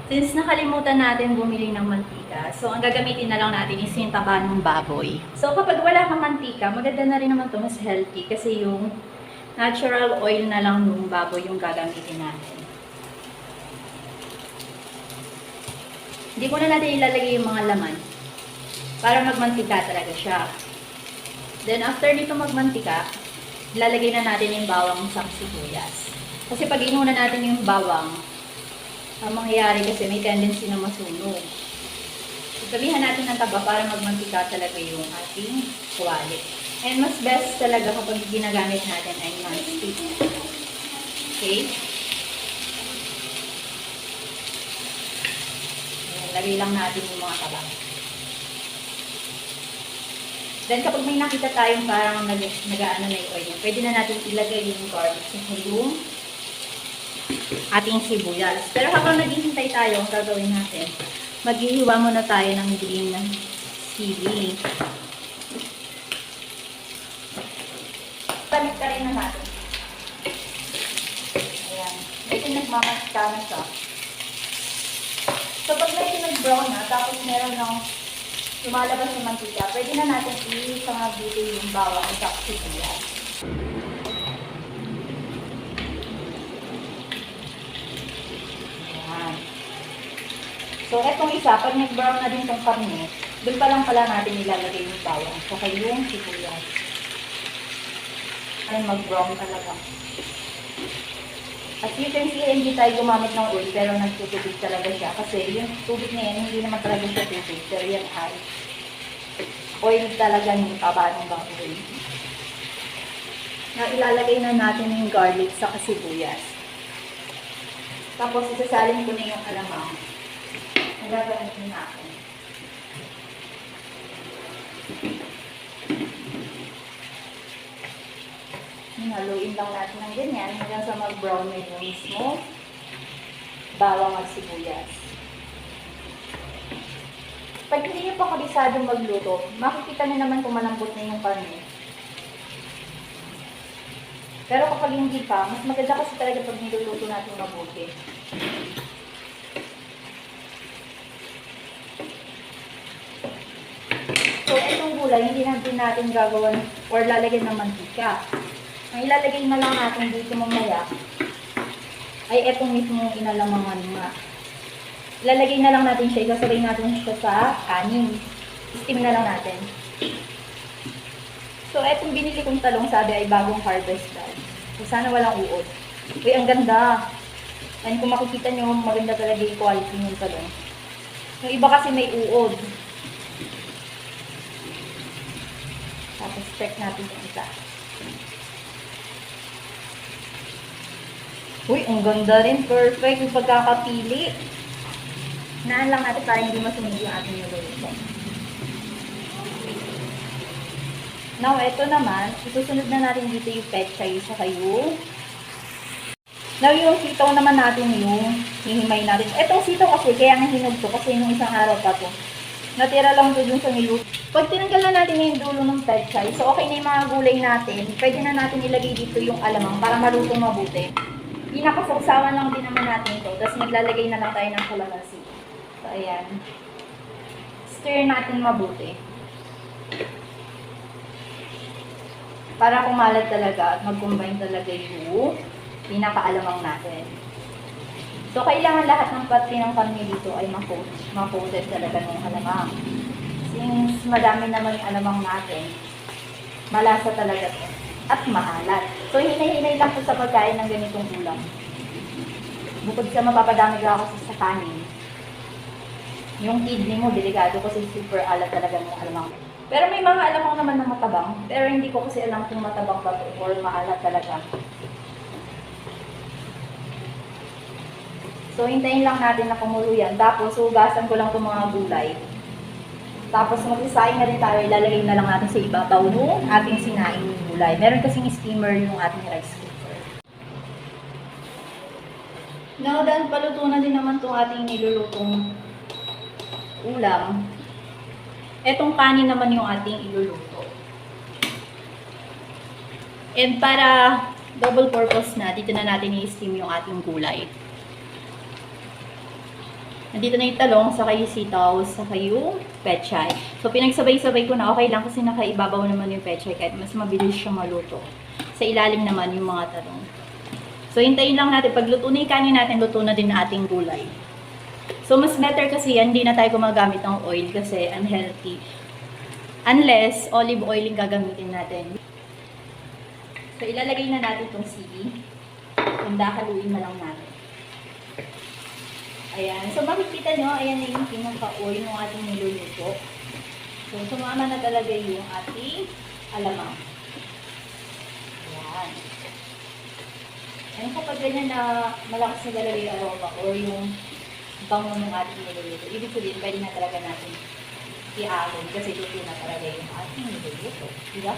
Since nakalimutan natin bumili ng mantika, so ang gagamitin na lang natin is yung taba ng baboy. So kapag wala kang mantika, maganda na rin naman ito, mas healthy kasi yung natural oil na lang ng baboy yung gagamitin natin. Hindi ko na natin ilalagay yung mga laman para magmantika talaga siya. Then after nito magmantika, ilalagay na natin yung bawang sa sibuyas. Kasi pag inuna natin yung bawang, ang mangyayari kasi may tendency na masunog. Sabihan natin ng taba para magmantika talaga yung ating tuwali. And mas best talaga kapag ginagamit natin ay non-stick. Okay? Ayan, lagay lang natin yung mga taba. Then kapag may nakita tayong parang nag-ano na yung oil, pwede na natin ilagay yung garlic sa yung ating sibuyas. Pero habang naghihintay tayo, ang gagawin natin, maghihiwa muna tayo ng green sili. Balik ka rin na natin. Ayan. Medyo nagmamaska na siya. So, pag medyo nag-brown na, tapos meron ng lumalabas ng mantika, pwede na natin i-sangag dito yung bawang at sibuyas. So, etong isa, pag nag-brown na din itong karne, doon pa lang pala natin ilalagay yung bawang. Saka yung sibuyas. Ay, mag-brown talaga. As you can see, hindi tayo gumamit ng oil, pero nagtutubig talaga siya. Kasi yung tubig na yan, hindi naman talaga siya tubig. Pero yan ay oil talaga ng taba ng baboy. Na ilalagay na natin yung garlic sa sibuyas. Tapos, isasalin ko na yung alamang. Gagawin natin. Haluin lang natin ng ganyan hanggang sa mag-brown na yung mismo bawang at sibuyas. Pag hindi nyo pa kabisadong magluto, makikita nyo naman kung malambot na yung karne. Pero kapag hindi pa, mas maganda kasi talaga pag niluluto natin mabuti. So, itong gulay, hindi natin gagawan or lalagyan ng mantika. Ang ilalagay na lang natin dito mamaya ay itong mismo inalamangan nga. Ilalagay na lang natin siya, isasabay natin siya sa kanin. Steam na lang natin. So, itong binili kong talong sabi ay bagong harvest daw. So, sana walang uod. Uy, ang ganda! And kung makikita nyo, maganda talaga yung quality ng talong. Yung iba kasi may uod. Tapos check natin yung isa. Uy, ang ganda rin. Perfect yung pagkakapili. Naan lang natin para hindi masunog yung ating niluluto. Now, ito naman, isusunod na natin dito yung pechay sa kayo. Now, yung sitaw naman natin yung hihimay natin. Etong sitaw kasi, kaya nga hinog to kasi nung isang araw pa to. Natira lang to dun sa niluto. Pag tinanggal na natin yung dulo ng pechay, so okay na yung mga gulay natin, pwede na natin ilagay dito yung alamang para malutong mabuti. Pinakasawsawan lang din naman natin to, tapos maglalagay na lang tayo ng kalamansi. So, ayan. Stir natin mabuti. Para kumalat talaga at mag-combine talaga yung pinakaalamang natin. So, kailangan lahat ng pati ng karne dito ay ma-coated talaga ng alamang. Since madami naman yung alamang natin, malasa talaga ito. At maalat. So, hinay-hinay lang po sa pagkain ng ganitong ulam. Bukod sa mapapadami ka ako sa kanin, yung kidney mo, delikado kasi super alat talaga ng alamang. Pero may mga alamang naman na matabang, pero hindi ko kasi alam kung matabang ba or maalat talaga. So, hintayin lang natin na kumulo yan. Tapos, hugasan ko lang itong mga gulay. Tapos, mag-isaing na rin tayo. Ilalagay na lang natin sa ibabaw ng ating sinaing gulay. Meron kasing steamer yung ating rice cooker. Now, dahil paluto na din naman itong ating nilulutong ulam, etong kanin naman yung ating iluluto. And para double purpose na, dito na natin i-steam yung ating gulay. Nandito na yung talong, saka yung sitaw, saka yung pechay. So, pinagsabay-sabay ko na okay lang kasi nakaibabaw naman yung pechay kahit mas mabilis siya maluto. Sa ilalim naman yung mga talong. So, hintayin lang natin. Pag luto na yung kanin natin, luto na din na ating gulay. So, mas better kasi yan, hindi na tayo gumagamit ng oil kasi unhealthy. Unless, olive oil yung gagamitin natin. So, ilalagay na natin itong sili. Haluin na lang natin. Ayan. So, makikita nyo, ayan na yung pinaka-oil ng ating niluluto. So, sumama na talaga yung ating alamang. Ayan. Ayan, kapag ganyan na malakas na talaga yung aroma or yung bango ng ating niluluto, ibig sabihin, pwede na talaga natin i-ahon kasi luto na talaga yung ating niluluto. Diba?